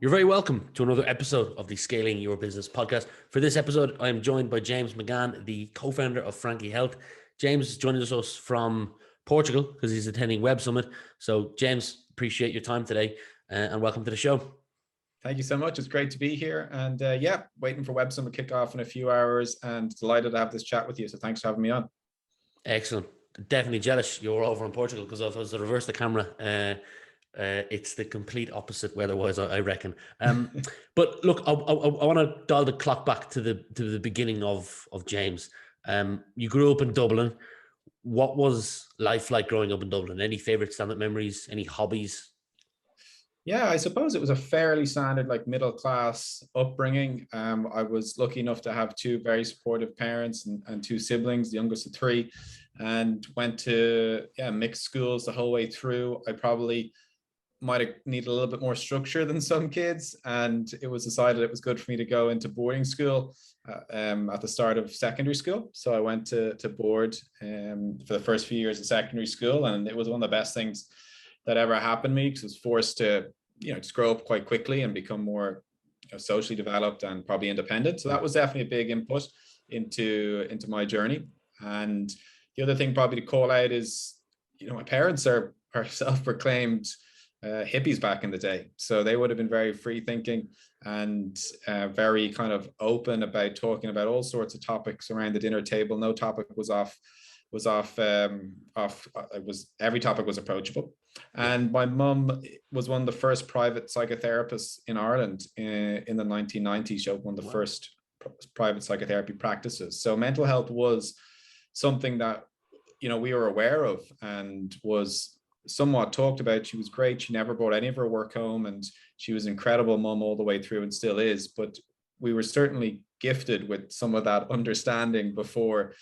You're very welcome to another episode of the Scaling Your Business podcast. For this episode, I am joined by James McGann, the co-founder of Frankie Health. James is joining us from Portugal because he's attending Web Summit. So, James, appreciate your time today and welcome to the show. Thank you so much. It's great to be here. And waiting for Web Summit kickoff in a few hours and delighted to have this chat with you. So thanks for having me on. Excellent. Definitely jealous you're over in Portugal because if I was to reverse the camera, it's the complete opposite weather-wise, I reckon. But look, I want to dial the clock back to the beginning of James. You grew up in Dublin. What was life like growing up in Dublin? Any favorite stand-up memories? Any hobbies? Yeah, I suppose it was a fairly standard, like middle class upbringing. I was lucky enough to have two very supportive parents and two siblings, the youngest of three, and went to mixed schools the whole way through. I probably might have needed a little bit more structure than some kids, and it was decided it was good for me to go into boarding school at the start of secondary school. So I went to board for the first few years of secondary school, and it was one of the best things that ever happened to me because I was forced to just grow up quite quickly and become more socially developed and probably independent. So that was definitely a big input into my journey. And the other thing probably to call out is my parents are self-proclaimed hippies back in the day. So they would have been very free thinking and very kind of open about talking about all sorts of topics around the dinner table. No topic was off. Every topic was approachable. And my mum was one of the first private psychotherapists in Ireland in the 1990s. She opened one of the first private psychotherapy practices. So mental health was something that we were aware of and was somewhat talked about. She was great. She never brought any of her work home, and she was an incredible mum all the way through and still is. But we were certainly gifted with some of that understanding before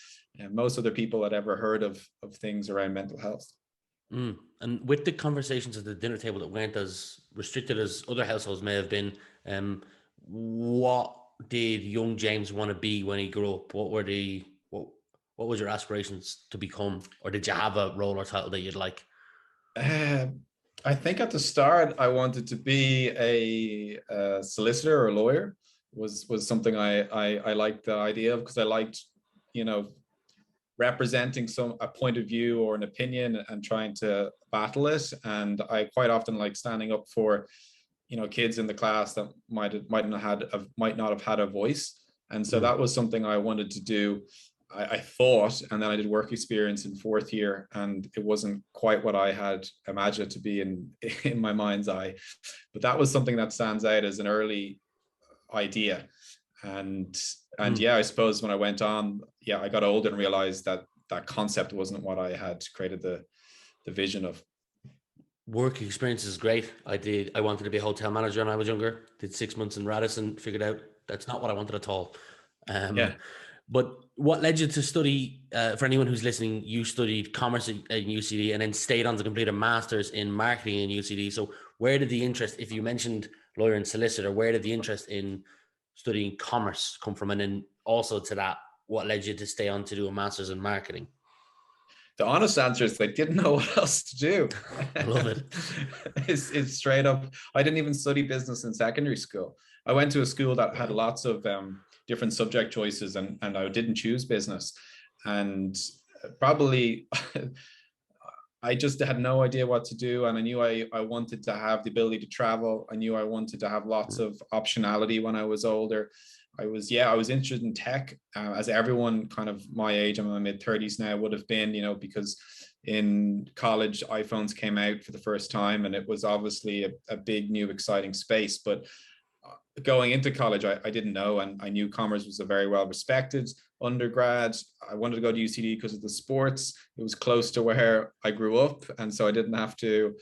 most other people had ever heard of things around mental health. And with the conversations at the dinner table that weren't as restricted as other households may have been, what did young James want to be when he grew up? What was your aspirations to become, or did you have a role or title that you'd like? I think at the start I wanted to be a solicitor or a lawyer. Was something I liked the idea of, because I liked representing a point of view or an opinion and trying to battle it. And I quite often like standing up for kids in the class that might not have had a voice. And so that was something I wanted to do. I thought, and then I did work experience in fourth year, and it wasn't quite what I had imagined it to be in my mind's eye. But that was something that stands out as an early idea. And I suppose when I went on, I got older and realized that concept wasn't what I had created the vision of. Work experience is great. I wanted to be a hotel manager when I was younger. Did 6 months in Radisson, figured out that's not what I wanted at all. But what led you to study, for anyone who's listening, you studied commerce at UCD and then stayed on to complete a master's in marketing in UCD. So where did the interest, if you mentioned lawyer and solicitor, where did the interest in studying commerce come from? And then also to that, what led you to stay on to do a master's in marketing? The honest answer is I didn't know what else to do. I love it. It's straight up. I didn't even study business in secondary school. I went to a school that had lots of different subject choices, and I didn't choose business. And probably I just had no idea what to do. And I knew I wanted to have the ability to travel. I knew I wanted to have lots of optionality when I was older. I was interested in tech, as everyone kind of my age, I'm in my mid-30s now, would have been, because in college, iPhones came out for the first time, and it was obviously a big, new, exciting space. But going into college, I didn't know, and I knew commerce was a very well-respected undergrad. I wanted to go to UCD because of the sports. It was close to where I grew up, and so I didn't have to,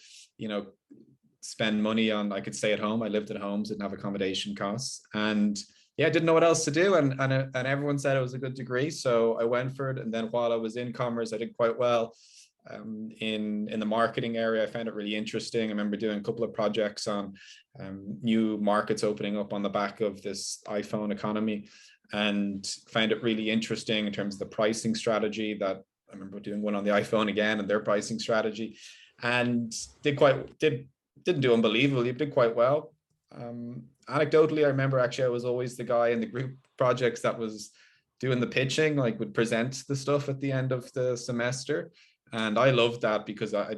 spend money on, I could stay at home. I lived at home, didn't have accommodation costs, and I didn't know what else to do, and everyone said it was a good degree, so I went for it. And then while I was in commerce, I did quite well in the marketing area. I found it really interesting. I remember doing a couple of projects on new markets opening up on the back of this iPhone economy, and found it really interesting in terms of the pricing strategy. That I remember doing one on the iPhone again and their pricing strategy, and didn't do unbelievably, did quite well. Anecdotally, I remember actually I was always the guy in the group projects that was doing the pitching, like would present the stuff at the end of the semester. And I loved that because I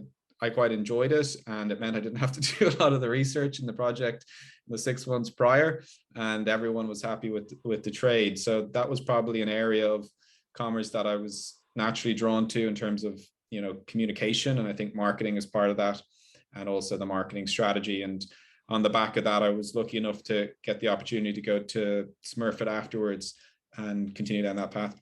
quite enjoyed it, and it meant I didn't have to do a lot of the research in the project in the 6 months prior, and everyone was happy with the trade. So that was probably an area of commerce that I was naturally drawn to in terms of, you know, communication, and I think marketing is part of that, and also the marketing strategy. And on the back of that, I was lucky enough to get the opportunity to go to Smurfit afterwards and continue down that path.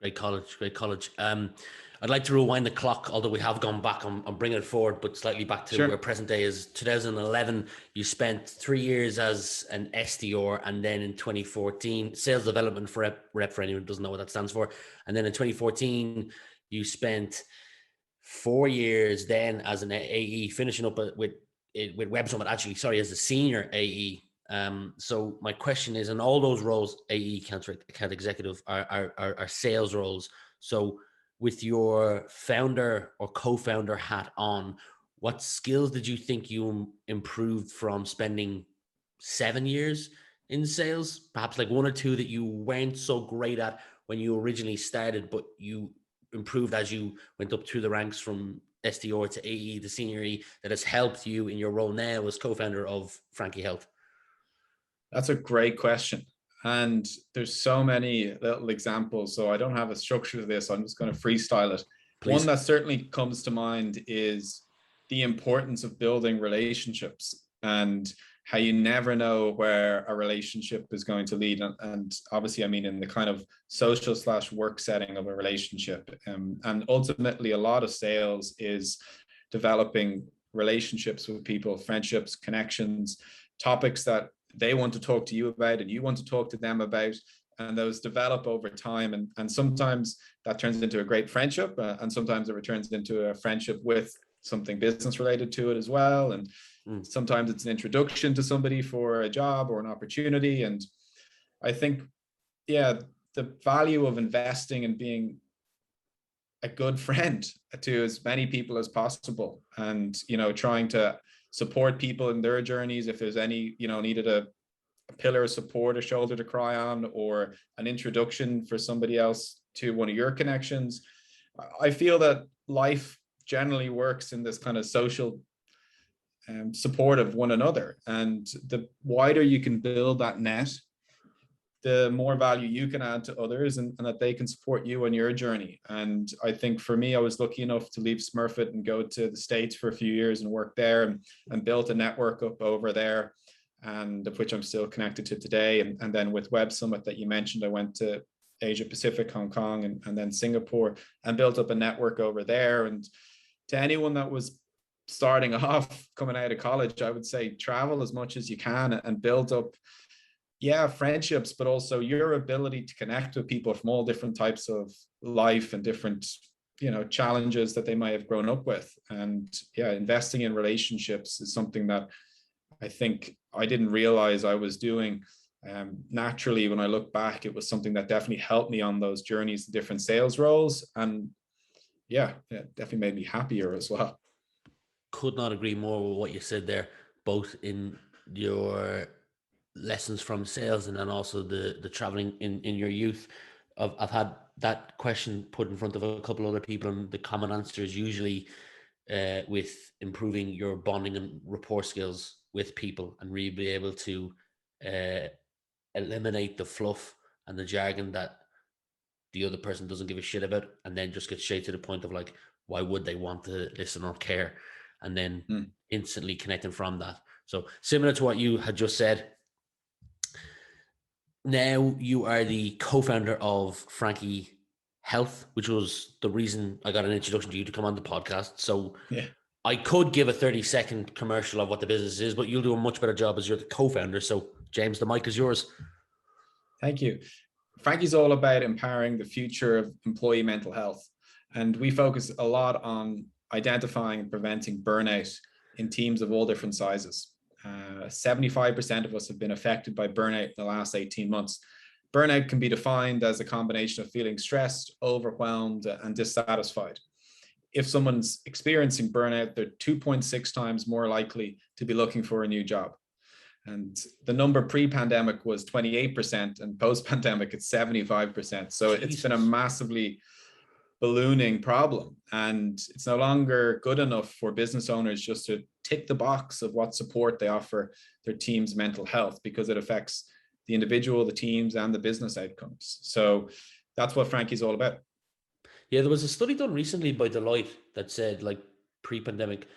Great college, great college. I'd like to rewind the clock, although we have gone back. I'm bringing it forward, but slightly back to where present day is. 2011, you spent 3 years as an SDR, and then in 2014, sales development for rep for anyone who doesn't know what that stands for. And then in 2014, you spent 4 years then as an AE, finishing up with Web Summit, actually, sorry, as a senior AE. So my question is, in all those roles, AE, account executive, are sales roles. So with your founder or co-founder hat on, what skills did you think you improved from spending 7 years in sales? Perhaps like one or two that you weren't so great at when you originally started, but you improved as you went up through the ranks from SDR to AE to senior E, that has helped you in your role now as co-founder of Frankie Health? That's a great question. And there's so many little examples. So I don't have a structure to this. I'm just going to freestyle it. Please. One that certainly comes to mind is the importance of building relationships, and how you never know where a relationship is going to lead. And obviously, I mean, in the kind of social / work setting of a relationship. And ultimately, a lot of sales is developing relationships with people, friendships, connections, topics that they want to talk to you about and you want to talk to them about, and those develop over time. And sometimes that turns into a great friendship, and sometimes it returns into a friendship with something business related to it as well. And sometimes it's an introduction to somebody for a job or an opportunity. And I think, yeah, the value of investing and being a good friend to as many people as possible, and, you know, trying to support people in their journeys. If there's any, you know, needed a pillar of support, a shoulder to cry on, or an introduction for somebody else to one of your connections. I feel that life generally works in this kind of social support of one another. And the wider you can build that net, the more value you can add to others, and that they can support you on your journey. And I think for me, I was lucky enough to leave Smurfit and go to the States for a few years and work there, and built a network up over there, and of which I'm still connected to today. And then with Web Summit that you mentioned, I went to Asia Pacific, Hong Kong, and then Singapore, and built up a network over there. And to anyone that was starting off coming out of college, I would say travel as much as you can and build up, yeah, friendships, but also your ability to connect with people from all different types of life and different, you know, challenges that they might have grown up with. And yeah, investing in relationships is something that I think I didn't realize I was doing. Naturally, when I look back, it was something that definitely helped me on those journeys to different sales roles. And yeah, it definitely made me happier as well. Could not agree more with what you said there, both in your lessons from sales and then also the traveling in your youth. I've had that question put in front of a couple other people, and the common answer is usually with improving your bonding and rapport skills with people, and really be able to eliminate the fluff and the jargon that the other person doesn't give a shit about, and then just get straight to the point of like, why would they want to listen or care? And then instantly connecting from that. So similar to what you had just said, now you are the co-founder of Frankie Health, which was the reason I got an introduction to you to come on the podcast. So yeah, I could give a 30-second commercial of what the business is, but you'll do a much better job as you're the co-founder. So James, the mic is yours. Thank you. Frankie's all about empowering the future of employee mental health. And we focus a lot on identifying and preventing burnout in teams of all different sizes. 75% of us have been affected by burnout in the last 18 months. Burnout can be defined as a combination of feeling stressed, overwhelmed, and dissatisfied. If someone's experiencing burnout, they're 2.6 times more likely to be looking for a new job. And the number pre-pandemic was 28%, and post-pandemic it's 75%. So it's been a massively ballooning problem, and it's no longer good enough for business owners just to tick the box of what support they offer their team's mental health, because it affects the individual, the teams, and the business outcomes. So that's what Frankie's all about. Yeah, there was a study done recently by Deloitte that said, like, pre-pandemic,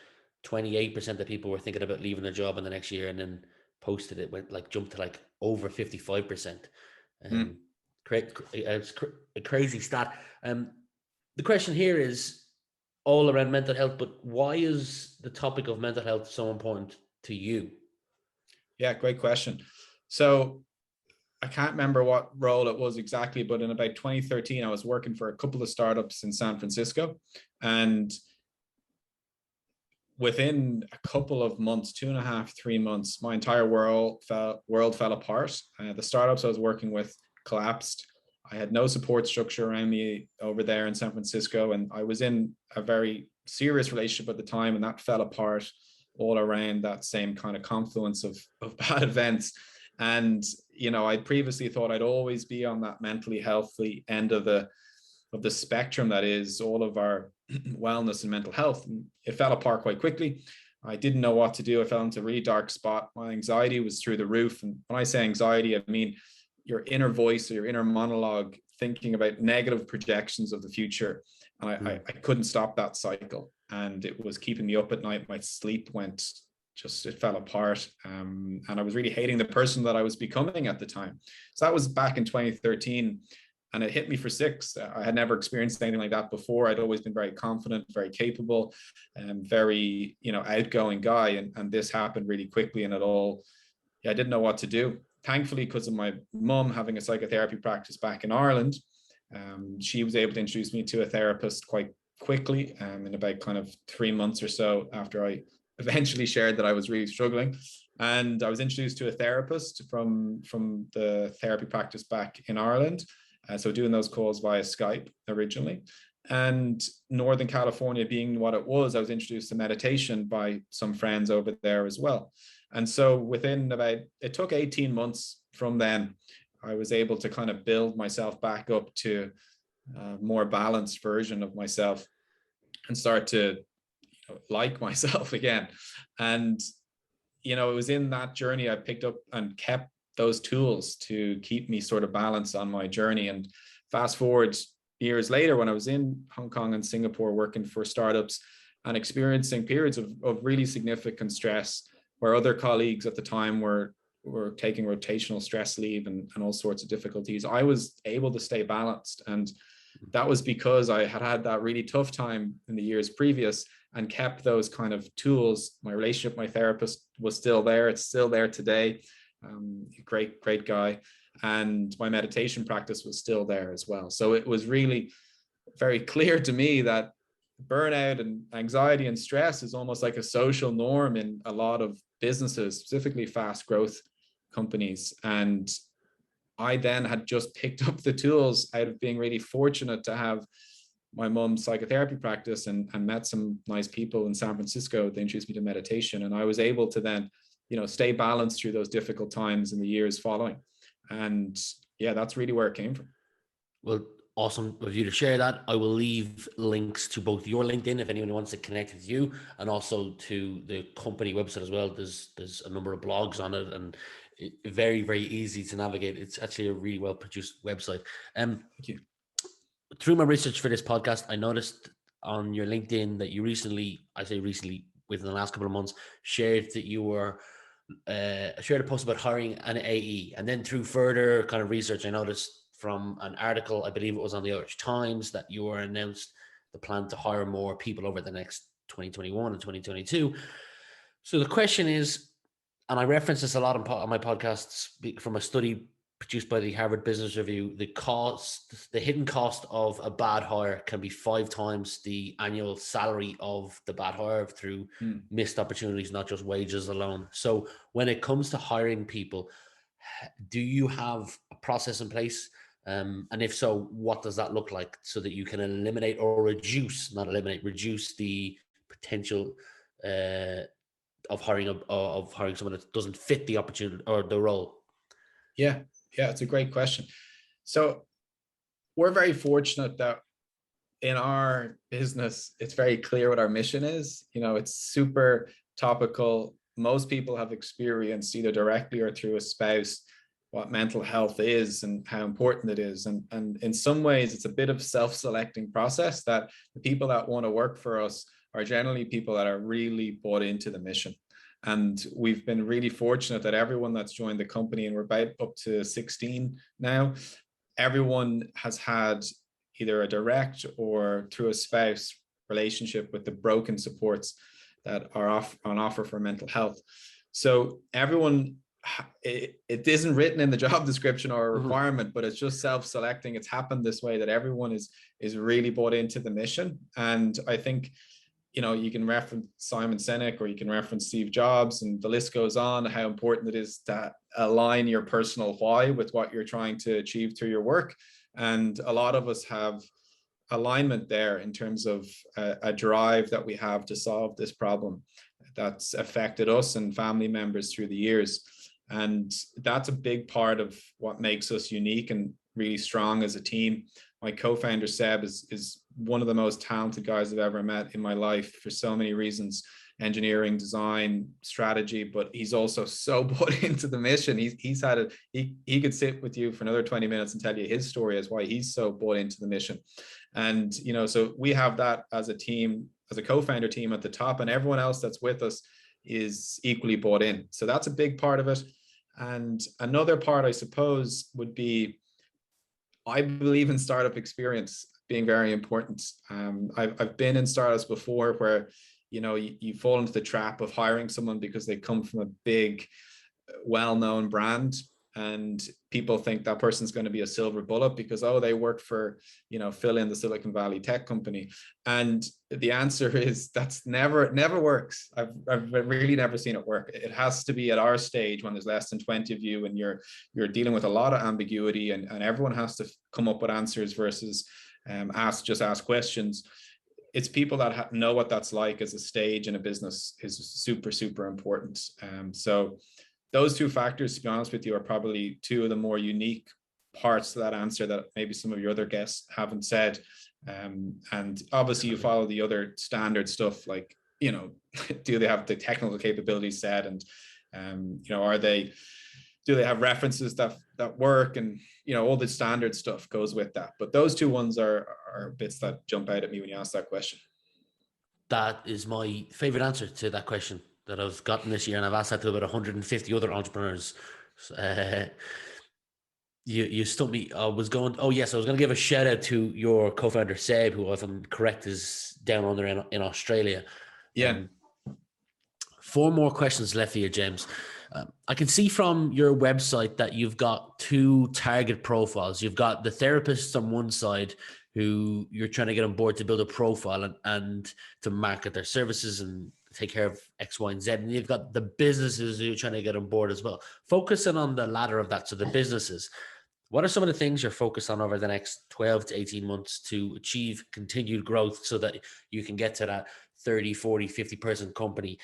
28% of people were thinking about leaving their job in the next year, and then posted it went like jumped to like over 55%. It's a crazy stat. The question here is all around mental health, but why is the topic of mental health so important to you? Yeah, great question. So I can't remember what role it was exactly, but in about 2013, I was working for a couple of startups in San Francisco, and within a couple of months, 2.5, 3 months, my entire world fell apart. The startups I was working with collapsed. I had no support structure around me over there in San Francisco, and I was in a very serious relationship at the time, and that fell apart all around that same kind of confluence of bad events. And I previously thought I'd always be on that mentally healthy end of the spectrum that is all of our wellness and mental health. And it fell apart quite quickly. I didn't know what to do. I fell into a really dark spot. My anxiety was through the roof. And when I say anxiety, I mean your inner voice or your inner monologue thinking about negative projections of the future. And I couldn't stop that cycle. And it was keeping me up at night. My sleep it fell apart. And I was really hating the person that I was becoming at the time. So that was back in 2013. And it hit me for six. I had never experienced anything like that before. I'd always been very confident, very capable, and very, outgoing guy. And this happened really quickly. And I didn't know what to do. Thankfully, because of my mum having a psychotherapy practice back in Ireland, she was able to introduce me to a therapist quite quickly, in about kind of 3 months or so after I eventually shared that I was really struggling. And I was introduced to a therapist from the therapy practice back in Ireland. So doing those calls via Skype originally. And Northern California being what it was, I was introduced to meditation by some friends over there as well. And so it took 18 months from then, I was able to kind of build myself back up to a more balanced version of myself and start to like myself again. And, it was in that journey I picked up and kept those tools to keep me sort of balanced on my journey. And fast forward years later, when I was in Hong Kong and Singapore working for startups and experiencing periods of really significant stress, where other colleagues at the time were taking rotational stress leave and all sorts of difficulties, I was able to stay balanced. And that was because I had that really tough time in the years previous and kept those kind of tools. My relationship, my therapist was still there. It's still there today. Great guy. And my meditation practice was still there as well. So it was really very clear to me that burnout and anxiety and stress is almost like a social norm in a lot of businesses, specifically fast growth companies. And I then had just picked up the tools out of being really fortunate to have my mum's psychotherapy practice and met some nice people in San Francisco. They introduced me to meditation, and I was able to then stay balanced through those difficult times in the years following. And yeah, that's really where it came from. Well, awesome of you to share that. I will leave links to both your LinkedIn if anyone wants to connect with you, and also to the company website as well. There's a number of blogs on it, and very, very easy to navigate. It's actually a really well produced website. Thank you. Through my research for this podcast, I noticed on your LinkedIn that you recently, within the last couple of months, shared that you were shared a post about hiring an AE. And then through further kind of research, I noticed from an article, I believe it was on the Irish Times, that you were announced the plan to hire more people over the next 2021 and 2022. So the question is, and I reference this a lot on my podcasts from a study produced by the Harvard Business Review, the hidden cost of a bad hire can be 5 times the annual salary of the bad hire through missed opportunities, not just wages alone. So when it comes to hiring people, do you have a process in place? And if so, what does that look like so that you can reduce the potential of hiring someone that doesn't fit the opportunity or the role? Yeah, it's a great question. So we're very fortunate that in our business, it's very clear what our mission is. It's super topical. Most people have experienced either directly or through a spouse what mental health is and how important it is. And in some ways, it's a bit of self-selecting process that the people that want to work for us are generally people that are really bought into the mission. And we've been really fortunate that everyone that's joined the company, and we're about up to 16 now, everyone has had either a direct or through a spouse relationship with the broken supports that are on offer for mental health. So everyone, it isn't written in the job description or a requirement, but it's just self-selecting. It's happened this way that everyone is really bought into the mission. And I think, you can reference Simon Sinek or you can reference Steve Jobs, and the list goes on, how important it is to align your personal why with what you're trying to achieve through your work. And a lot of us have alignment there in terms of a drive that we have to solve this problem that's affected us and family members through the years. And that's a big part of what makes us unique and really strong as a team. My co-founder Seb is one of the most talented guys I've ever met in my life for so many reasons: engineering, design, strategy, but he's also so bought into the mission. He's had it. He could sit with you for another 20 minutes and tell you his story as why he's so bought into the mission. And so we have that as a team, as a co-founder team at the top, and everyone else that's with us is equally bought in. So that's a big part of it. And another part, I suppose, would be, I believe in startup experience being very important. I've been in startups before where, you fall into the trap of hiring someone because they come from a big, well-known brand, and people think that person's going to be a silver bullet because, they work for, fill in the Silicon Valley tech company. And the answer is that's never works. I've really never seen it work. It has to be at our stage when there's less than 20 of you and you're dealing with a lot of ambiguity, and everyone has to come up with answers versus ask questions. It's people that know what that's like as a stage in a business is super, super important. So those two factors, to be honest with you, are probably two of the more unique parts to that answer that maybe some of your other guests haven't said. And obviously you follow the other standard stuff like, do they have the technical capabilities set? And, do they have references that work? And, all the standard stuff goes with that. But those two ones are bits that jump out at me when you ask that question. That is my favorite answer to that question that I've gotten this year, and I've asked that to about 150 other entrepreneurs. You stumped me. I was going to give a shout out to your co-founder Seb, who, if I'm correct, is down under in Australia. Yeah. 4 more questions left for you, James. I can see from your website that you've got 2 target profiles. You've got the therapists on one side who you're trying to get on board to build a profile and to market their services and take care of X, Y, and Z. And you've got the businesses who you're trying to get on board as well. Focusing on the latter of that, so the businesses, what are some of the things you're focused on over the next 12 to 18 months to achieve continued growth so that you can get to that 30, 40, 50 person company?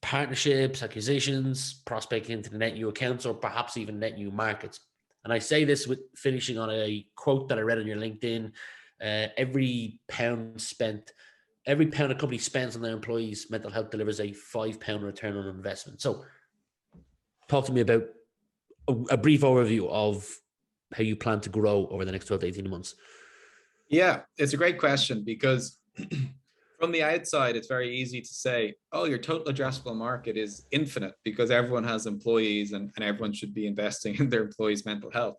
Partnerships, acquisitions, prospecting into the net new accounts, or perhaps even net new markets. And I say this with finishing on a quote that I read on your LinkedIn. Every pound a company spends on their employees' mental health delivers a £5 return on investment. So talk to me about a brief overview of how you plan to grow over the next 12 to 18 months. Yeah, it's a great question because from the outside, it's very easy to say, your total addressable market is infinite because everyone has employees and everyone should be investing in their employees' mental health.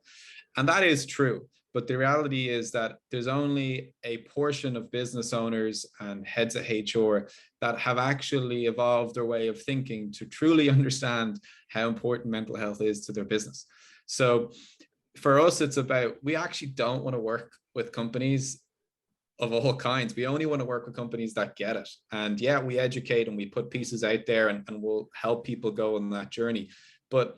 And that is true. But the reality is that there's only a portion of business owners and heads of HR that have actually evolved their way of thinking to truly understand how important mental health is to their business. So for us, it's about, we actually don't want to work with companies of all kinds. We only want to work with companies that get it. And yeah, we educate and we put pieces out there and we'll help people go on that journey. But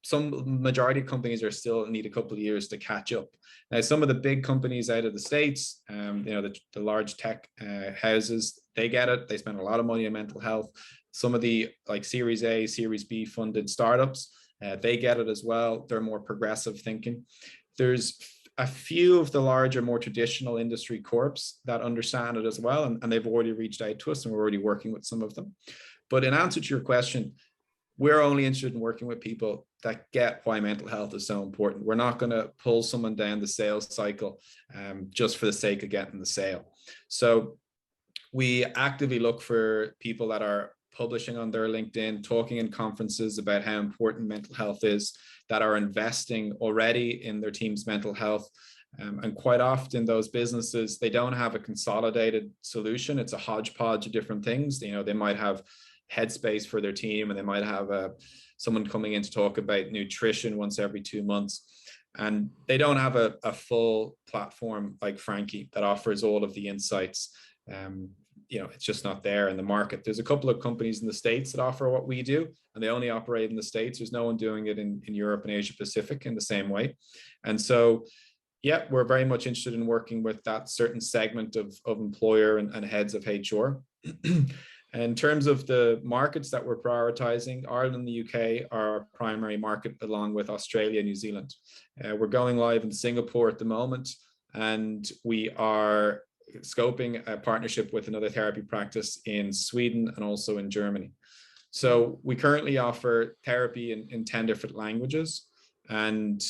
some majority of companies are still need a couple of years to catch up. Now, some of the big companies out of the States, the large tech houses, they get it. They spend a lot of money on mental health. Some of the like Series A, Series B funded startups, they get it as well. They're more progressive thinking. There's a few of the larger, more traditional industry corps that understand it as well, and they've already reached out to us, and we're already working with some of them. But in answer to your question, we're only interested in working with people that get why mental health is so important. We're not going to pull someone down the sales cycle just for the sake of getting the sale. So we actively look for people that are publishing on their LinkedIn, talking in conferences about how important mental health is, that are investing already in their team's mental health. And quite often those businesses, they don't have a consolidated solution. It's a hodgepodge of different things. You know, they might have headspace for their team, and they might have someone coming in to talk about nutrition once every 2 months. And they don't have a full platform like Frankie that offers all of the insights. You know, it's just not there in the market. There's a couple of companies in the States that offer what we do, and they only operate in the States. There's no one doing it in Europe and Asia Pacific in the same way. And so, yeah, we're very much interested in working with that certain segment of employer and heads of HR. In terms of the markets that we're prioritizing, Ireland and the UK are our primary market, along with Australia and New Zealand. We're going live in Singapore at the moment, and we are scoping a partnership with another therapy practice in Sweden and also in Germany. So we currently offer therapy in 10 different languages, and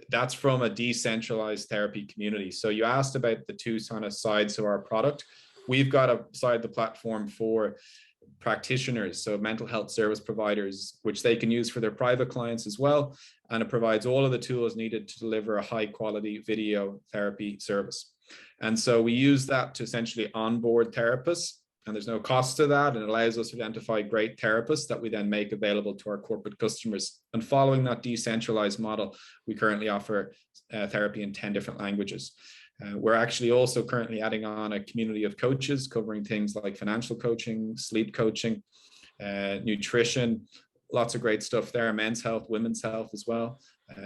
that's from a decentralized therapy community. So you asked about the two kind of sides of our product. We've got a side of the platform for practitioners, so mental health service providers, which they can use for their private clients as well. And it provides all of the tools needed to deliver a high quality video therapy service. And so we use that to essentially onboard therapists, and there's no cost to that. And it allows us to identify great therapists that we then make available to our corporate customers. And following that decentralized model, we currently offer therapy in 10 different languages. We're actually also currently adding on a community of coaches covering things like financial coaching, sleep coaching, nutrition, lots of great stuff there, men's health, women's health as well,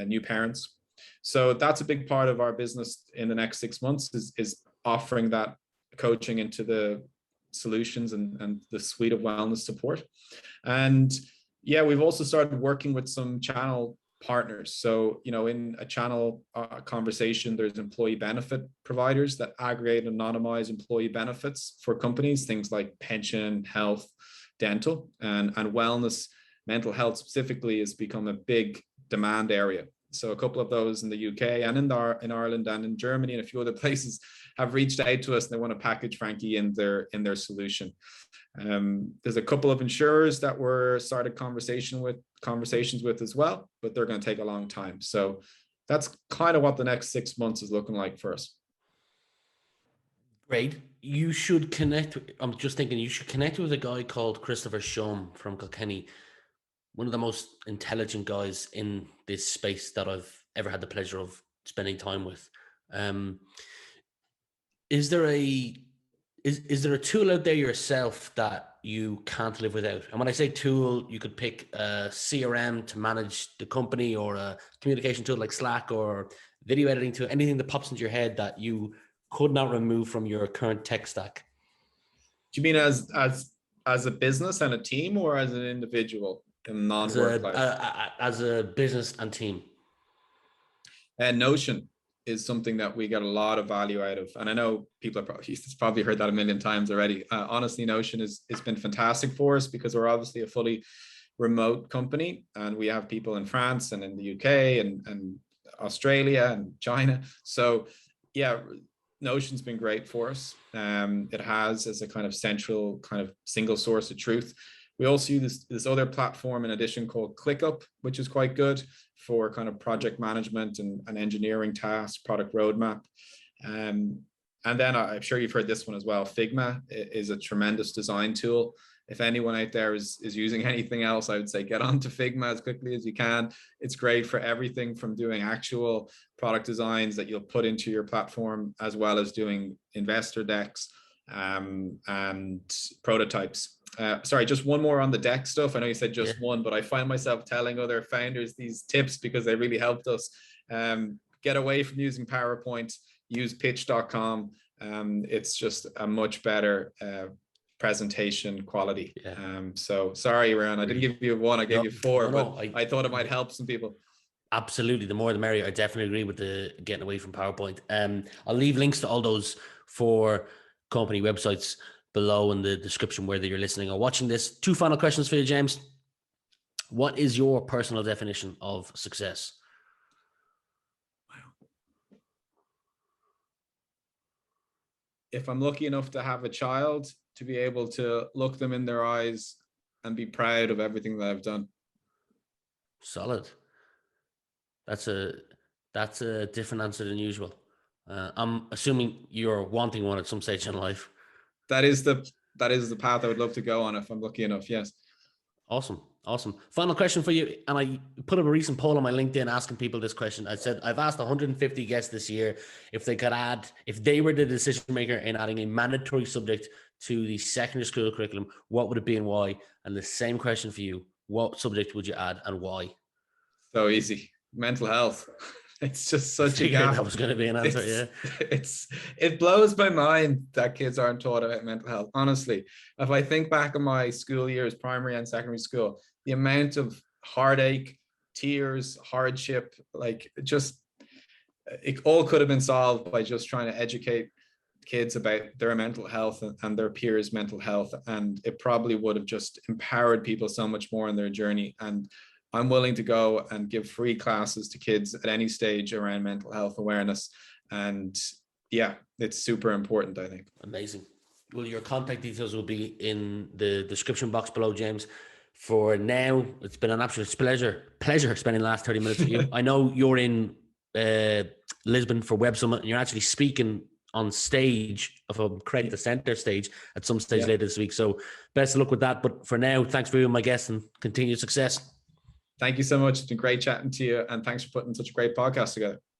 new parents. So that's a big part of our business in the next 6 months is offering that coaching into the solutions and the suite of wellness support. And yeah, we've also started working with some channel partners. So, you know, in a channel conversation, there's employee benefit providers that aggregate and anonymize employee benefits for companies, things like pension, health, dental, and wellness. Mental health specifically has become a big demand area. So a couple of those in the UK and in Ireland and in Germany and a few other places have reached out to us, and they want to package Frankie in their solution. There's a couple of insurers that we're started conversations with as well, but they're going to take a long time. So that's kind of what the next 6 months is looking like for us. Great. You should connect. I'm just thinking you should connect with a guy called Christopher Shum from Kilkenny, one of the most intelligent guys in this space that I've ever had the pleasure of spending time with. Is there a tool out there yourself that you can't live without? And when I say tool, you could pick a CRM to manage the company, or a communication tool like Slack, or video editing tool, anything that pops into your head that you could not remove from your current tech stack. Do you mean as a business and a team, or as an individual in non-work life? As a business and team. Notion is something that we get a lot of value out of. And I know people have probably heard that a million times already. Honestly, Notion it's been fantastic for us because we're obviously a fully remote company, and we have people in France and in the UK and Australia and China. So yeah, Notion's been great for us. It has as a kind of central kind of single source of truth. We also use this other platform in addition called ClickUp, which is quite good for kind of project management and engineering tasks, product roadmap. And then I'm sure you've heard this one as well. Figma is a tremendous design tool. If anyone out there is using anything else, I would say get onto Figma as quickly as you can. It's great for everything from doing actual product designs that you'll put into your platform, as well as doing investor decks and prototypes. Sorry, just one more on the deck stuff. I know you said just one, but I find myself telling other founders these tips because they really helped us. Get away from using PowerPoint, use pitch.com. It's just a much better presentation quality. Yeah. So sorry, Rian, I didn't give you one, I gave you four, but I thought it might help some people. Absolutely, the more the merrier. I definitely agree with the getting away from PowerPoint. I'll leave links to all those for company websites below in the description, whether you're listening or watching this. 2 final questions for you, James. What is your personal definition of success? If I'm lucky enough to have a child, to be able to look them in their eyes and be proud of everything that I've done. Solid. That's a different answer than usual. I'm assuming you're wanting one at some stage in life. That is the path I would love to go on if I'm lucky enough. Yes. Awesome. Final question for you. And I put up a recent poll on my LinkedIn asking people this question. I said, I've asked 150 guests this year if they were the decision maker in adding a mandatory subject to the secondary school curriculum, what would it be and why? And the same question for you. What subject would you add and why? So easy. Mental health. It's just such a gap. That was going to be an answer. It blows my mind that kids aren't taught about mental health. Honestly, if I think back on my school years, primary and secondary school, the amount of heartache, tears, hardship, like just it all could have been solved by just trying to educate kids about their mental health and their peers' mental health. And it probably would have just empowered people so much more in their journey. And I'm willing to go and give free classes to kids at any stage around mental health awareness. And yeah, it's super important, I think. Amazing. Well, your contact details will be in the description box below, James. For now, it's been an absolute pleasure spending the last 30 minutes with you. I know you're in Lisbon for Web Summit, and you're actually speaking on stage, if I'm correct, the center stage at some stage later this week. So best of luck with that. But for now, thanks for being my guest and continued success. Thank you so much. It's been great chatting to you, and thanks for putting such a great podcast together.